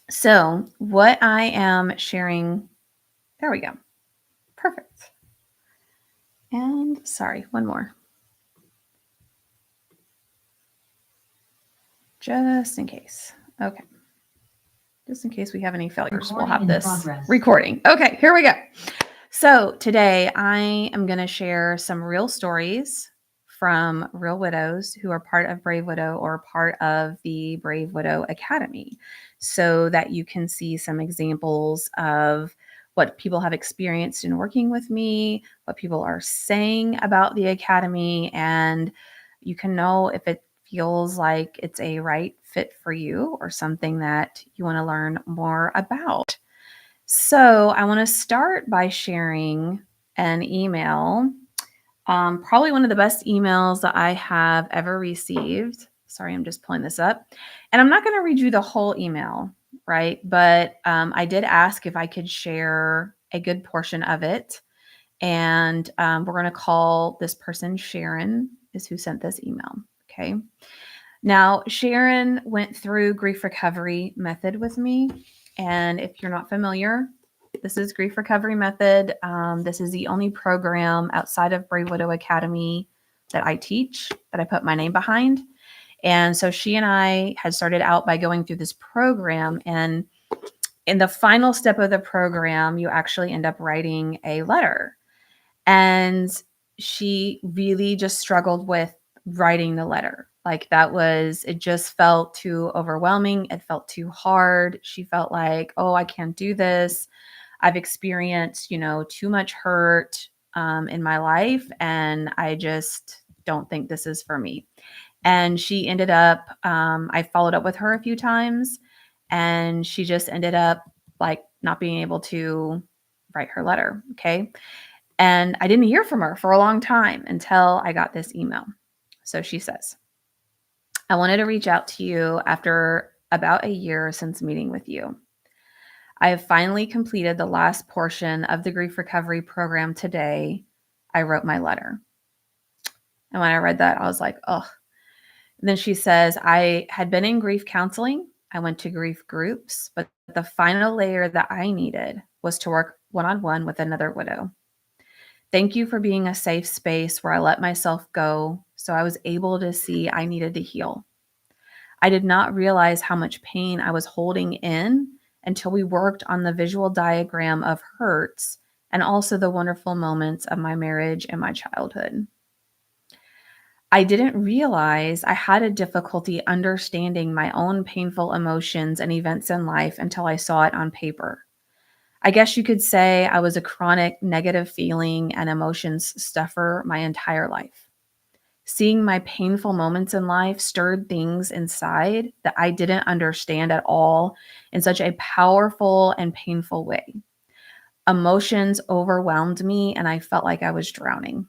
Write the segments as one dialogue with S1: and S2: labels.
S1: So, what I am sharing, there we go. Perfect. And sorry, one more. Just in case. Okay. Just in case we have any failures, we'll have this recording. Okay, here we go. So today I am going to share some real stories from real widows who are part of Brave Widow or part of the Brave Widow Academy, so that you can see some examples of what people have experienced in working with me, what people are saying about the Academy, and you can know if it feels like it's a right fit for you or something that you want to learn more about. So, I want to start by sharing an email, probably one of the best emails that I have ever received. Sorry, I'm just pulling this up. And I'm not going to read you the whole email, right? But I did ask if I could share a good portion of it. And we're going to call this person Sharon, is who sent this email. Okay. Now, Sharon went through grief recovery method with me. And if you're not familiar, this is grief recovery method. This is the only program outside of Brave Widow Academy that I teach, that I put my name behind. And so she and I had started out by going through this program. And in the final step of the program, you actually end up writing a letter. And she really just struggled with writing the letter. Like it just felt too overwhelming. It felt too hard. She felt like, oh, I can't do this. I've experienced, too much hurt in my life, and I just don't think this is for me. And she ended up, I followed up with her a few times, and she just ended up like not being able to write her letter. Okay. And I didn't hear from her for a long time until I got this email. So she says, I wanted to reach out to you after about a year since meeting with you. I have finally completed the last portion of the grief recovery program today. I wrote my letter. And when I read that, I was like, oh. And then she says, I had been in grief counseling. I went to grief groups, but the final layer that I needed was to work one-on-one with another widow. Thank you for being a safe space where I let myself go so I was able to see I needed to heal. I did not realize how much pain I was holding in until we worked on the visual diagram of hurts and also the wonderful moments of my marriage and my childhood. I didn't realize I had a difficulty understanding my own painful emotions and events in life until I saw it on paper. I guess you could say I was a chronic negative feeling and emotions stuffer my entire life. Seeing my painful moments in life stirred things inside that I didn't understand at all in such a powerful and painful way. Emotions overwhelmed me and I felt like I was drowning.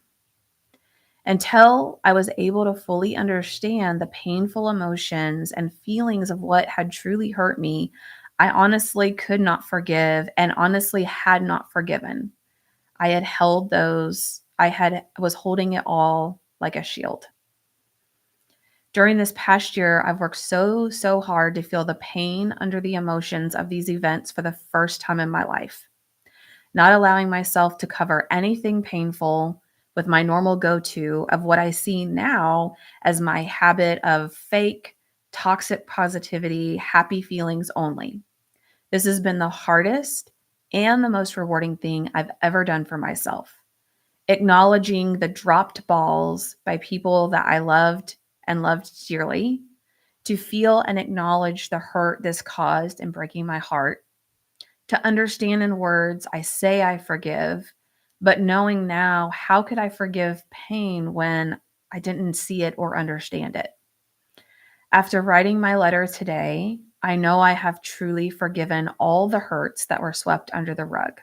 S1: Until I was able to fully understand the painful emotions and feelings of what had truly hurt me, I honestly could not forgive and honestly had not forgiven. I had held those, was holding it all like a shield. During this past year, I've worked so hard to feel the pain under the emotions of these events for the first time in my life, not allowing myself to cover anything painful with my normal go-to of what I see now as my habit of fake, toxic positivity, happy feelings only. This has been the hardest and the most rewarding thing I've ever done for myself. Acknowledging the dropped balls by people that I loved and loved dearly, to feel and acknowledge the hurt this caused in breaking my heart, to understand in words I say I forgive, but knowing now how could I forgive pain when I didn't see it or understand it. After writing my letter today, I know I have truly forgiven all the hurts that were swept under the rug.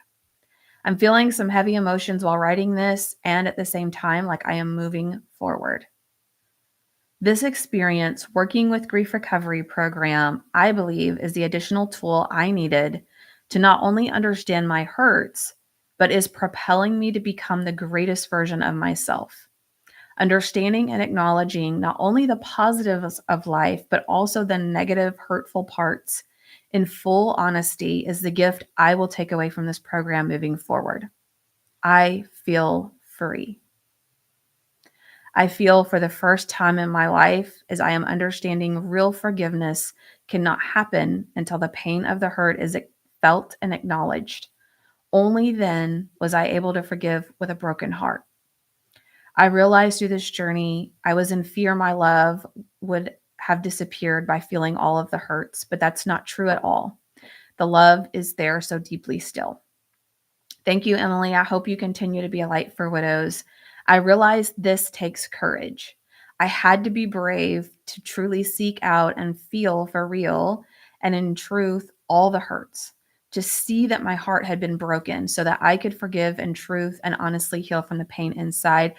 S1: I'm feeling some heavy emotions while writing this, and at the same time, like I am moving forward. This experience, working with Grief Recovery Program, I believe is the additional tool I needed to not only understand my hurts, but is propelling me to become the greatest version of myself. Understanding and acknowledging not only the positives of life, but also the negative, hurtful parts in full honesty, is the gift I will take away from this program moving forward. I feel free. I feel for the first time in my life as I am understanding real forgiveness cannot happen until the pain of the hurt is felt and acknowledged. Only then was I able to forgive with a broken heart. I realized through this journey, I was in fear my love would have disappeared by feeling all of the hurts, but that's not true at all. The love is there so deeply still. Thank you, Emily. I hope you continue to be a light for widows. I realize this takes courage. I had to be brave to truly seek out and feel for real and in truth all the hurts, to see that my heart had been broken so that I could forgive in truth and honestly heal from the pain inside.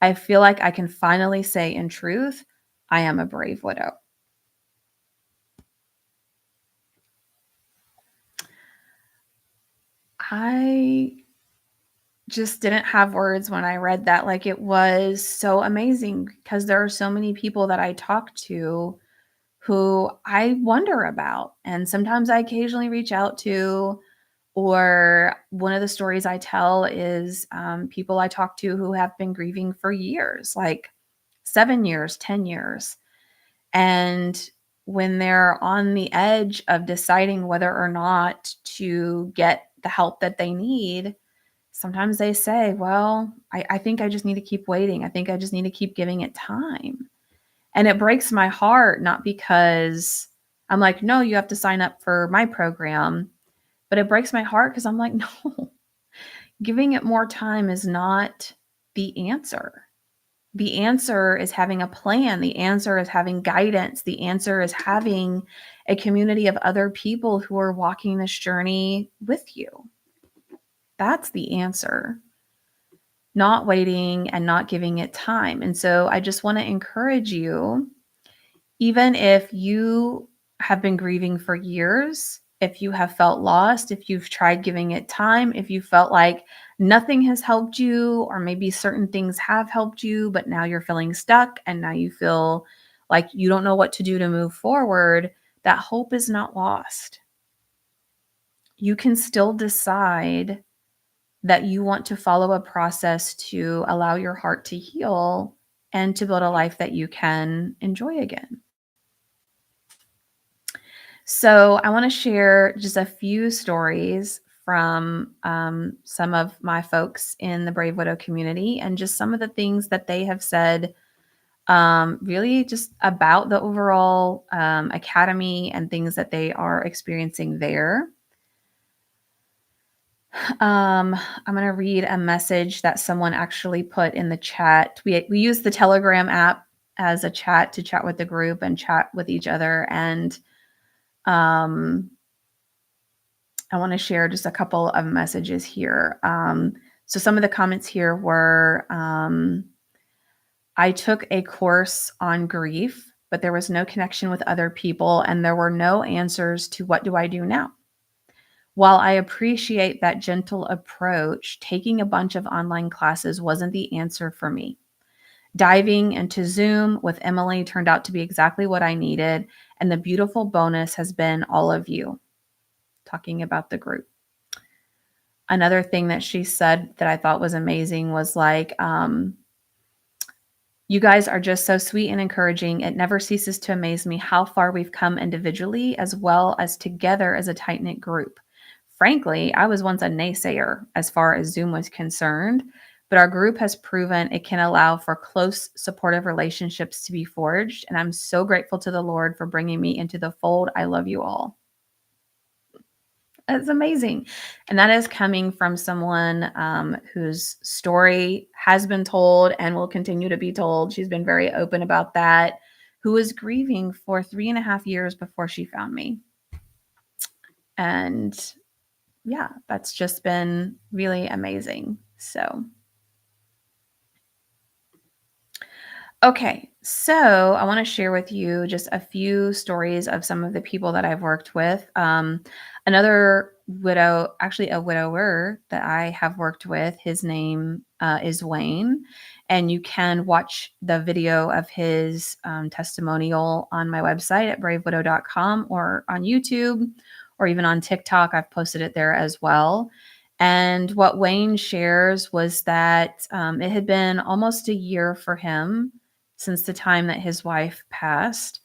S1: I feel like I can finally say in truth, I am a brave widow. I just didn't have words when I read that. Like, it was so amazing because there are so many people that I talk to who I wonder about. And sometimes I occasionally reach out to, or one of the stories I tell is people I talk to who have been grieving for years, like 7 years, 10 years. And when they're on the edge of deciding whether or not to get the help that they need, sometimes they say, well, I think I just need to keep waiting. I think I just need to keep giving it time. And it breaks my heart, not because I'm like, no, you have to sign up for my program, but it breaks my heart because I'm like, no, giving it more time is not the answer. The answer is having a plan. The answer is having guidance. The answer is having a community of other people who are walking this journey with you. That's the answer. Not waiting and not giving it time. And so I just want to encourage you, even if you have been grieving for years, if you have felt lost, if you've tried giving it time, if you felt like nothing has helped you, or maybe certain things have helped you, but now you're feeling stuck and now you feel like you don't know what to do to move forward, that hope is not lost. You can still decide that you want to follow a process to allow your heart to heal and to build a life that you can enjoy again. So I want to share just a few stories from some of my folks in the Brave Widow community and just some of the things that they have said, really just about the overall academy and things that they are experiencing there. I'm going to read a message that someone actually put in the chat. We use the Telegram app as a chat to chat with the group and chat with each other. And I want to share just a couple of messages here. So some of the comments here were, I took a course on grief, but there was no connection with other people and there were no answers to what do I do now? While I appreciate that gentle approach, taking a bunch of online classes wasn't the answer for me. Diving into Zoom with Emily turned out to be exactly what I needed, and the beautiful bonus has been all of you. Talking about the group. Another thing that she said that I thought was amazing was like, you guys are just so sweet and encouraging. It never ceases to amaze me how far we've come individually as well as together as a tight-knit group. Frankly, I was once a naysayer as far as Zoom was concerned, but our group has proven it can allow for close, supportive relationships to be forged, and I'm so grateful to the Lord for bringing me into the fold. I love you all. That's amazing. And that is coming from someone whose story has been told and will continue to be told. She's been very open about that, who was grieving for 3.5 years before she found me. And yeah, that's just been really amazing. So, okay. So I want to share with you just a few stories of some of the people that I've worked with. Another widow, actually a widower that I have worked with, his name is Wayne. And you can watch the video of his testimonial on my website at bravewidow.com or on YouTube or even on TikTok. I've posted it there as well. And what Wayne shares was that it had been almost a year for him since the time that his wife passed.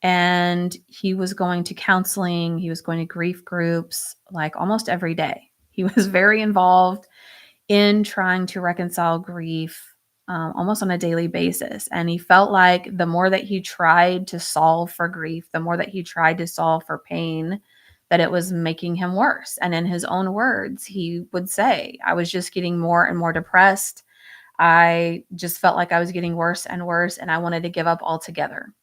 S1: And he was going to counseling, he was going to grief groups like almost every day. He was very involved in trying to reconcile grief almost on a daily basis. And he felt like the more that he tried to solve for grief, the more that he tried to solve for pain, that it was making him worse. And in his own words, he would say, I was just getting more and more depressed. I just felt like I was getting worse and worse, and I wanted to give up altogether.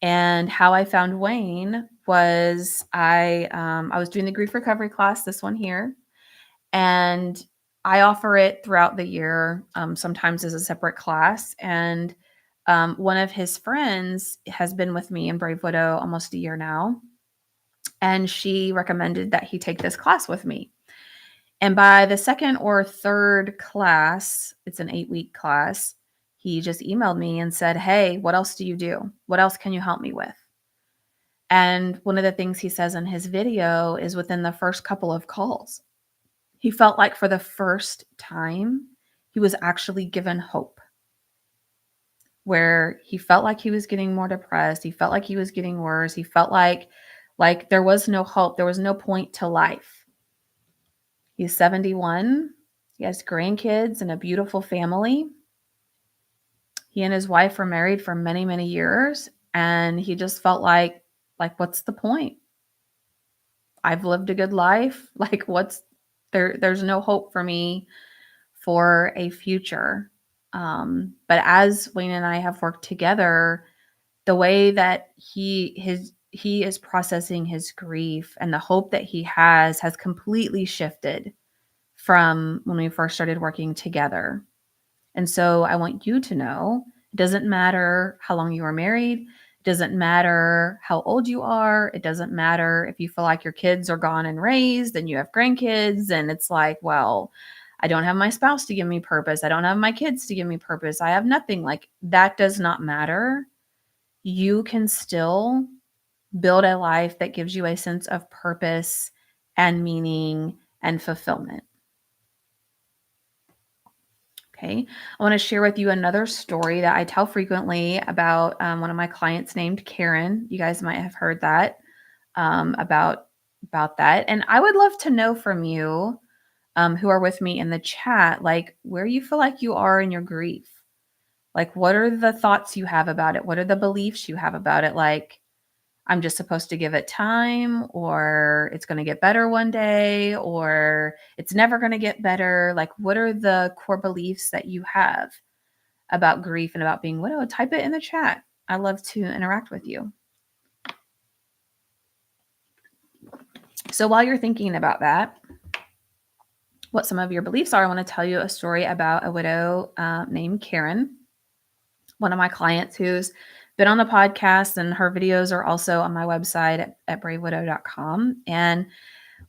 S1: And how I found Wayne was I was doing the grief recovery class, this one here, and I offer it throughout the year, sometimes as a separate class. And one of his friends has been with me in Brave Widow almost a year now, and she recommended that he take this class with me. And by the second or third class, it's an 8-week class, he just emailed me and said, hey, what else do you do? What else can you help me with? And one of the things he says in his video is within the first couple of calls, he felt like for the first time, he was actually given hope, where he felt like he was getting more depressed. He felt like he was getting worse. He felt like there was no hope. There was no point to life. He's 71. He has grandkids and a beautiful family. He and his wife were married for many, many years. And he just felt like, what's the point? I've lived a good life. Like, there's no hope for me for a future. But as Wayne and I have worked together, the way that he is processing his grief and the hope that he has completely shifted from when we first started working together. And so I want you to know, it doesn't matter how long you were married. It doesn't matter how old you are. It doesn't matter if you feel like your kids are gone and raised and you have grandkids and it's like, well, I don't have my spouse to give me purpose. I don't have my kids to give me purpose. I have nothing. Like, that does not matter. You can still build a life that gives you a sense of purpose and meaning and fulfillment. Okay. I want to share with you another story that I tell frequently about one of my clients named Karen. You guys might have heard that about that. And I would love to know from you who are with me in the chat, like where you feel like you are in your grief. Like, what are the thoughts you have about it? What are the beliefs you have about it? Like, I'm just supposed to give it time, or it's going to get better one day, or it's never going to get better. Like, what are the core beliefs that you have about grief and about being widowed? Type it in the chat. I love to interact with you. So while you're thinking about that, what some of your beliefs are, I want to tell you a story about a widow named Karen, one of my clients who's been on the podcast, and her videos are also on my website at bravewidow.com. And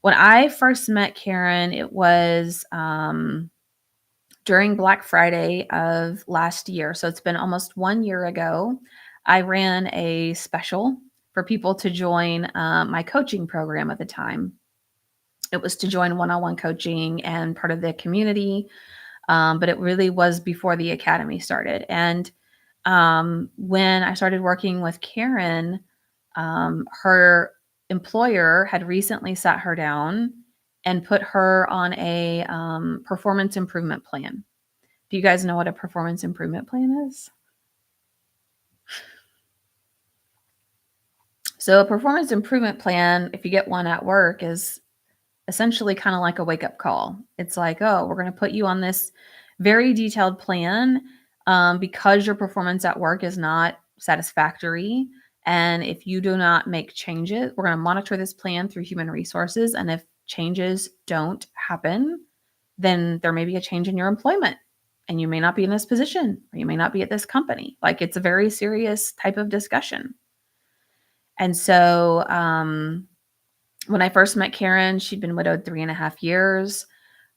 S1: when I first met Karen, it was during Black Friday of last year. So it's been almost 1 year ago. I ran a special for people to join my coaching program at the time. It was to join one-on-one coaching and part of the community, but it really was before the academy started. And when I started working with Karen, her employer had recently sat her down and put her on a performance improvement plan. Do you guys know what a performance improvement plan is? So a performance improvement plan, if you get one at work, is essentially kind of like a wake-up call. It's like, oh, we're going to put you on this very detailed plan because your performance at work is not satisfactory. And if you do not make changes, we're going to monitor this plan through human resources. And if changes don't happen, then there may be a change in your employment and you may not be in this position, or you may not be at this company. Like, it's a very serious type of discussion. And so when I first met Karen, she'd been widowed 3.5 years.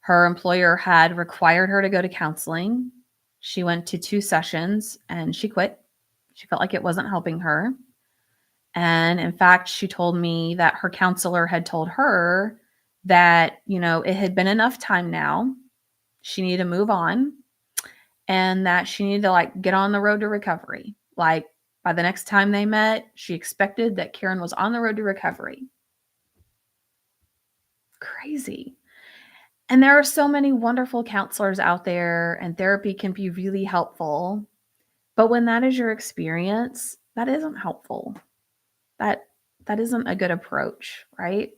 S1: Her employer had required her to go to counseling. She went to 2 sessions and she quit. She felt like it wasn't helping her. And in fact, she told me that her counselor had told her that, it had been enough time now. She needed to move on and that she needed to get on the road to recovery. Like by the next time they met, she expected that Karen was on the road to recovery. Crazy. And there are so many wonderful counselors out there, and therapy can be really helpful. But when that is your experience, that isn't helpful. That isn't a good approach, right?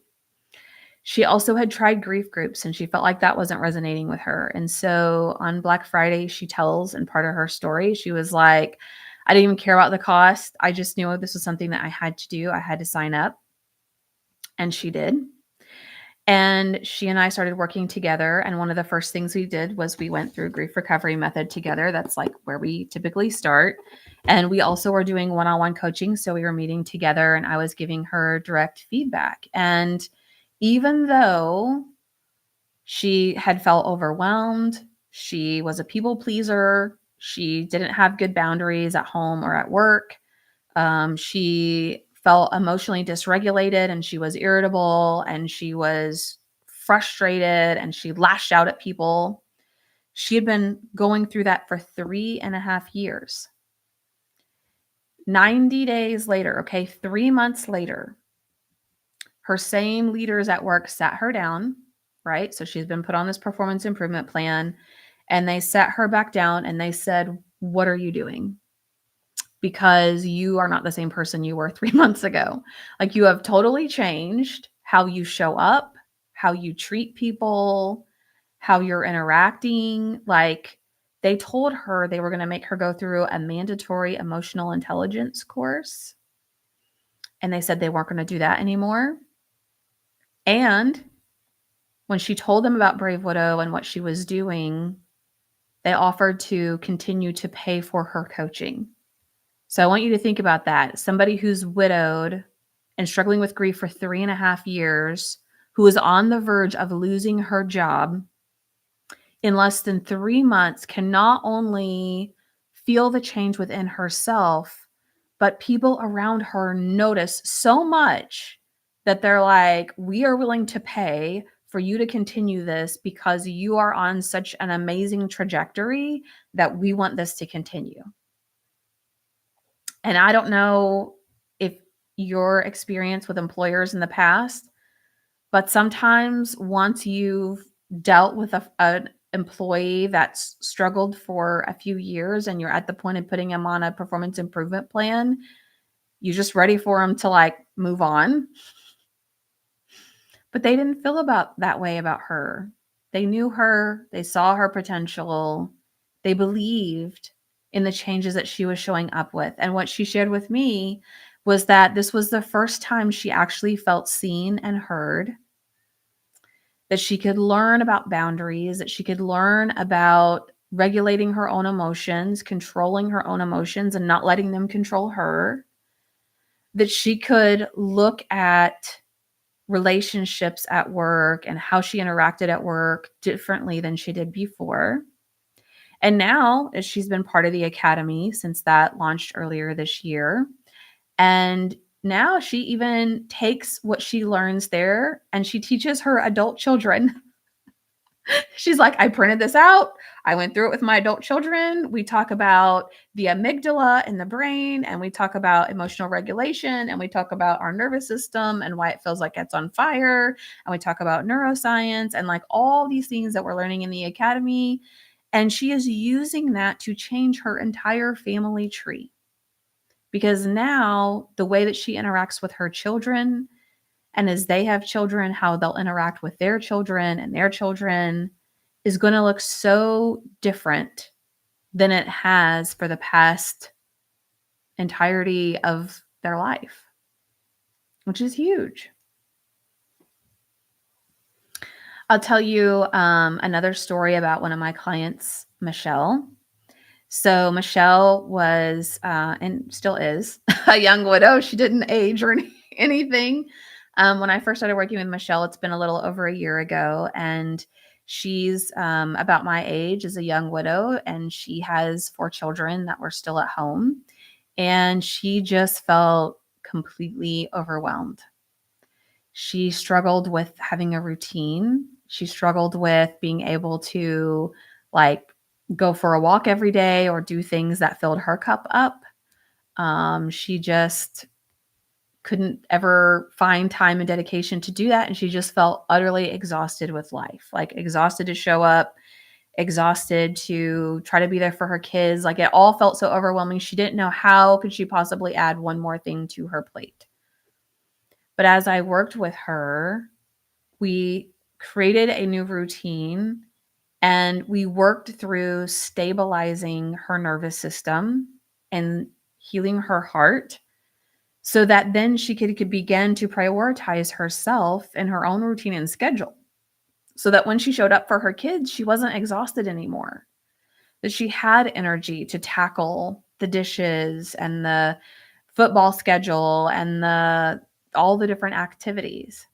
S1: She also had tried grief groups and she felt like that wasn't resonating with her. And so on Black Friday, she tells in part of her story, she was like, I didn't even care about the cost. I just knew this was something that I had to do. I had to sign up. And she did. And she and I started working together. And one of the first things we did was we went through grief recovery method together. That's like where we typically start. And we also were doing one-on-one coaching. So we were meeting together and I was giving her direct feedback. And even though she had felt overwhelmed, she was a people pleaser, she didn't have good boundaries at home or at work, she felt emotionally dysregulated and she was irritable and she was frustrated and she lashed out at people. She had been going through that for 3.5 years. 90 days later, okay, 3 months later, her same leaders at work sat her down, right? So she's been put on this performance improvement plan and they sat her back down and they said, what are you doing? Because you are not the same person you were 3 months ago. Like you have totally changed how you show up, how you treat people, how you're interacting. Like they told her they were going to make her go through a mandatory emotional intelligence course. And they said they weren't going to do that anymore. And when she told them about Brave Widow and what she was doing, they offered to continue to pay for her coaching. So I want you to think about that. Somebody who's widowed and struggling with grief for 3.5 years, who is on the verge of losing her job in less than 3 months, can not only feel the change within herself, but people around her notice so much that they're like, we are willing to pay for you to continue this because you are on such an amazing trajectory that we want this to continue. And I don't know if your experience with employers in the past, but sometimes once you've dealt with an employee that's struggled for a few years and you're at the point of putting them on a performance improvement plan, you're just ready for them to move on. But they didn't feel about that way about her. They knew her, they saw her potential, they believed in the changes that she was showing up with. And what she shared with me was that this was the first time she actually felt seen and heard, that she could learn about boundaries, that she could learn about regulating her own emotions, controlling her own emotions and not letting them control her, that she could look at relationships at work and how she interacted at work differently than she did before. And now, as she's been part of the academy since that launched earlier this year, and now she even takes what she learns there and she teaches her adult children. She's like, I printed this out. I went through it with my adult children. We talk about the amygdala in the brain, and we talk about emotional regulation, and we talk about our nervous system and why it feels like it's on fire. And we talk about neuroscience and all these things that we're learning in the academy. And she is using that to change her entire family tree. Because now the way that she interacts with her children, and as they have children, how they'll interact with their children and their children is going to look so different than it has for the past entirety of their life, which is huge. I'll tell you another story about one of my clients, Michelle. So Michelle was, and still is, a young widow. She didn't age or anything. When I first started working with Michelle, it's been a little over a year ago, and She's about my age, as a young widow, and she has 4 children that were still at home. And she just felt completely overwhelmed. She struggled with having a routine. She struggled with being able to, like, go for a walk every day or do things that filled her cup up. She just couldn't ever find time and dedication to do that, and she just felt utterly exhausted with life, like exhausted to show up, exhausted to try to be there for her kids. Like, it all felt so overwhelming. She didn't know how could she possibly add one more thing to her plate. But as I worked with her, we created a new routine and we worked through stabilizing her nervous system and healing her heart so that then she could begin to prioritize herself and her own routine and schedule. So that when she showed up for her kids, she wasn't exhausted anymore. That she had energy to tackle the dishes and the football schedule and all the different activities.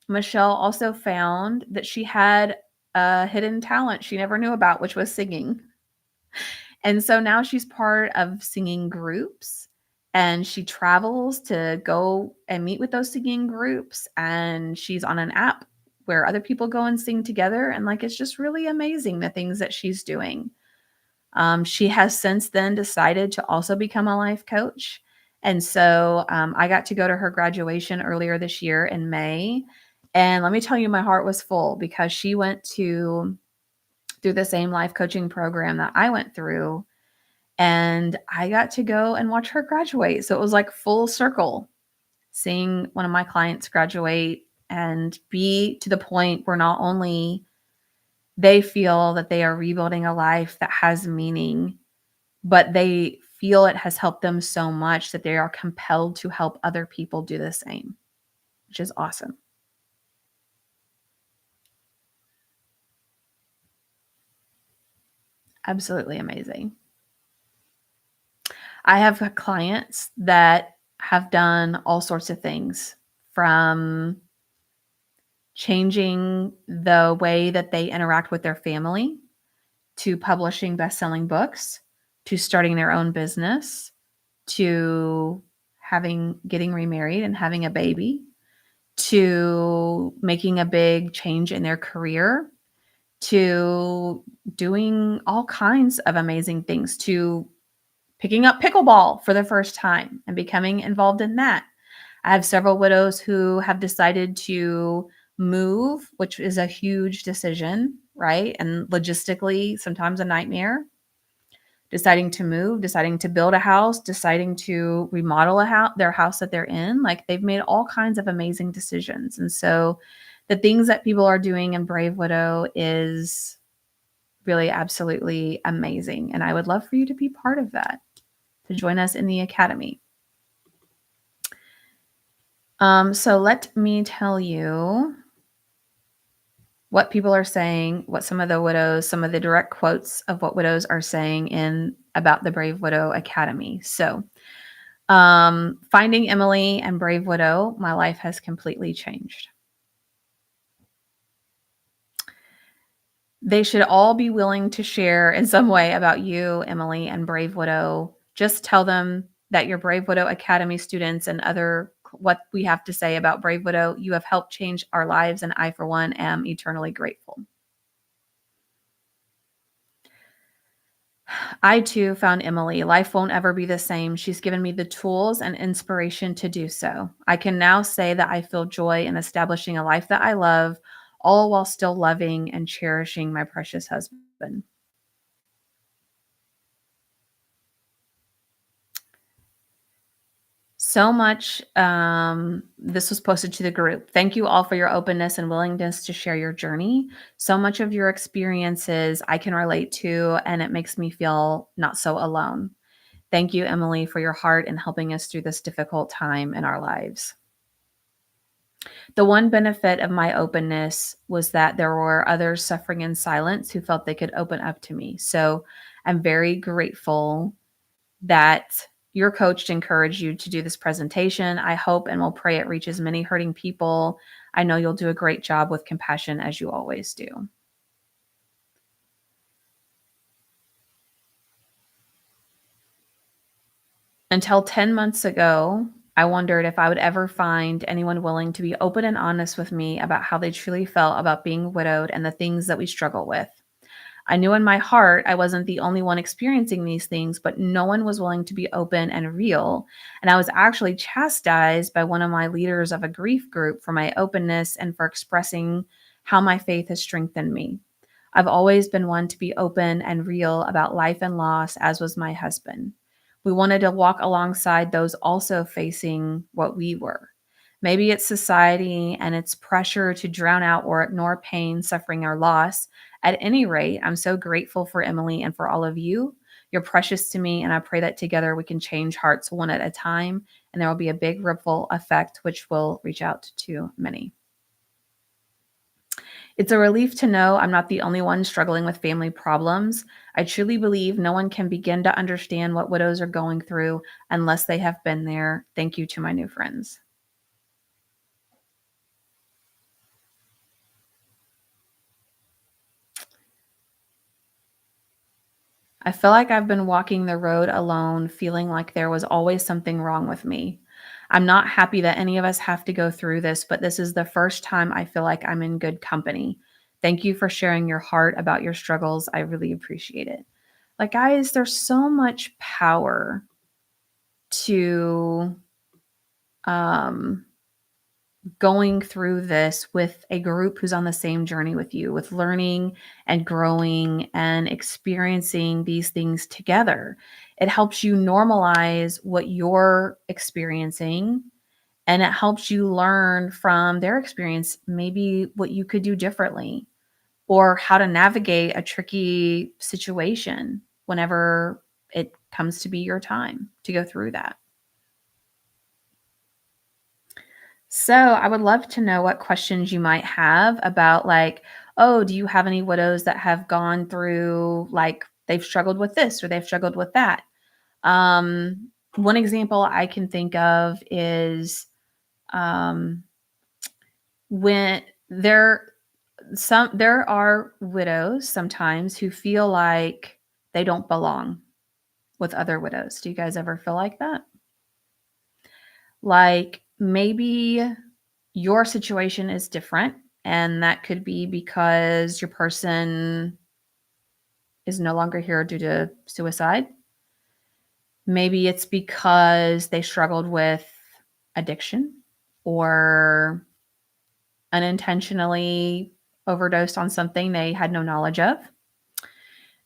S1: Michelle also found that she had a hidden talent she never knew about, which was singing. And so now she's part of singing groups, and she travels to go and meet with those singing groups, and she's on an app where other people go and sing together. And like, it's just really amazing the things that she's doing. She has since then decided to also become a life coach. And so I got to go to her graduation earlier this year in May. And let me tell you, my heart was full because she went through the same life coaching program that I went through. And I got to go and watch her graduate. So it was like full circle, seeing one of my clients graduate and be to the point where not only they feel that they are rebuilding a life that has meaning, but they feel it has helped them so much that they are compelled to help other people do the same, which is awesome. Absolutely amazing. I have clients that have done all sorts of things, from changing the way that they interact with their family, to publishing best-selling books, to starting their own business, to getting remarried and having a baby, to making a big change in their career, to doing all kinds of amazing things, to picking up pickleball for the first time and becoming involved in that. I have several widows who have decided to move, which is a huge decision, right? And logistically, sometimes a nightmare. Deciding to move, deciding to build a house, deciding to remodel their house that they're in. Like, they've made all kinds of amazing decisions. And so the things that people are doing in Brave Widow is really absolutely amazing. And I would love for you to be part of that, to join us in the academy. So let me tell you what people are saying, what some of the direct quotes of what widows are saying about the Brave Widow Academy. So, finding Emily and Brave Widow, my life has completely changed. They should all be willing to share in some way about you, Emily, and Brave Widow. Just tell them that your Brave Widow Academy students and what we have to say about Brave Widow. You have helped change our lives, and I, for one, am eternally grateful. I too found Emily. Life won't ever be the same. She's given me the tools and inspiration to do so. I can now say that I feel joy in establishing a life that I love, all while still loving and cherishing my precious husband. So much. This was posted to the group. Thank you all for your openness and willingness to share your journey. So much of your experiences I can relate to, and it makes me feel not so alone. Thank you, Emily, for your heart in helping us through this difficult time in our lives. The one benefit of my openness was that there were others suffering in silence who felt they could open up to me. So I'm very grateful that your coach to encourage you to do this presentation. I hope and will pray it reaches many hurting people. I know you'll do a great job with compassion as you always do. Until 10 months ago, I wondered if I would ever find anyone willing to be open and honest with me about how they truly felt about being widowed and the things that we struggle with. I knew in my heart I wasn't the only one experiencing these things, but no one was willing to be open and real. And I was actually chastised by one of my leaders of a grief group for my openness and for expressing how my faith has strengthened me. I've always been one to be open and real about life and loss, as was my husband. We wanted to walk alongside those also facing what we were. Maybe it's society and its pressure to drown out or ignore pain, suffering, or loss. At any rate, I'm so grateful for Emily and for all of you. You're precious to me, and I pray that together we can change hearts one at a time, and there will be a big ripple effect which will reach out to many. It's a relief to know I'm not the only one struggling with family problems. I truly believe no one can begin to understand what widows are going through unless they have been there. Thank you to my new friends. I feel like I've been walking the road alone, feeling like there was always something wrong with me. I'm not happy that any of us have to go through this, but this is the first time I feel like I'm in good company. Thank you for sharing your heart about your struggles. I really appreciate it. Like, guys, there's so much power to um, going through this with a group who's on the same journey with you, with learning and growing and experiencing these things together. It helps you normalize what you're experiencing, and it helps you learn from their experience, maybe what you could do differently or how to navigate a tricky situation whenever it comes to be your time to go through that. So I would love to know what questions you might have about, like, oh, do you have any widows that have gone through, like, they've struggled with this or they've struggled with that? One example I can think of is um, when there are widows sometimes who feel like they don't belong with other widows. Do you guys ever feel like that? Like, maybe your situation is different, and that could be because your person is no longer here due to suicide. Maybe it's because they struggled with addiction or unintentionally overdosed on something they had no knowledge of.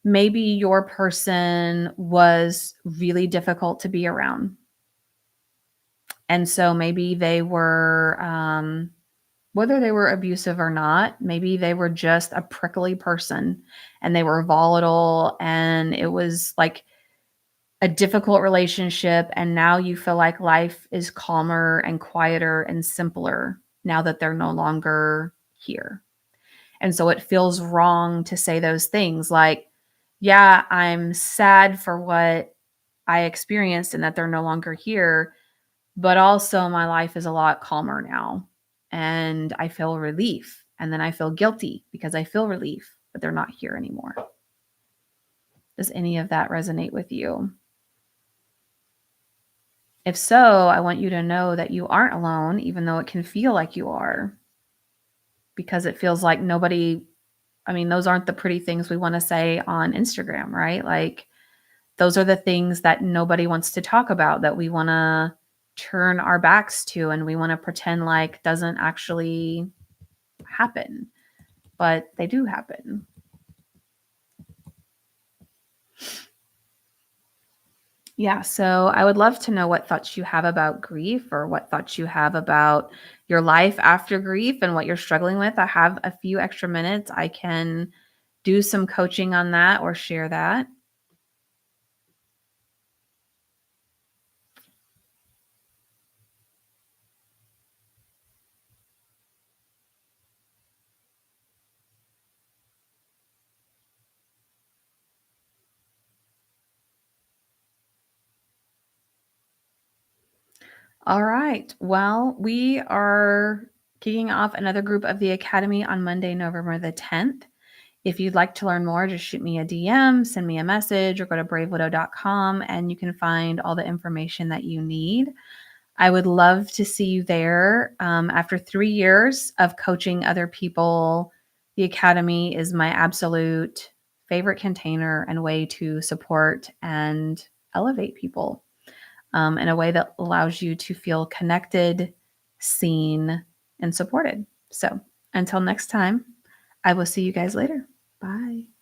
S1: Maybe your person was really difficult to be around. And so maybe they were, whether they were abusive or not, maybe they were just a prickly person and they were volatile and it was like a difficult relationship. And now you feel like life is calmer and quieter and simpler now that they're no longer here. And so it feels wrong to say those things like, yeah, I'm sad for what I experienced and that they're no longer here, but also my life is a lot calmer now and I feel relief. And then I feel guilty because I feel relief, but they're not here anymore. Does any of that resonate with you? If so, I want you to know that you aren't alone, even though it can feel like you are, because it feels like nobody, I mean, those aren't the pretty things we want to say on Instagram, right? Like, those are the things that nobody wants to talk about, that we want to turn our backs to and we want to pretend like doesn't actually happen, but they do happen. Yeah, so I would love to know what thoughts you have about grief or what thoughts you have about your life after grief and what you're struggling with. I have a few extra minutes. I can do some coaching on that or share that. All right. Well, we are kicking off another group of the Academy on Monday, November the 10th. If you'd like to learn more, just shoot me a DM, send me a message, or go to bravewidow.com and you can find all the information that you need. I would love to see you there. After 3 years of coaching other people, the Academy is my absolute favorite container and way to support and elevate people in a way that allows you to feel connected, seen, and supported. So until next time, I will see you guys later. Bye.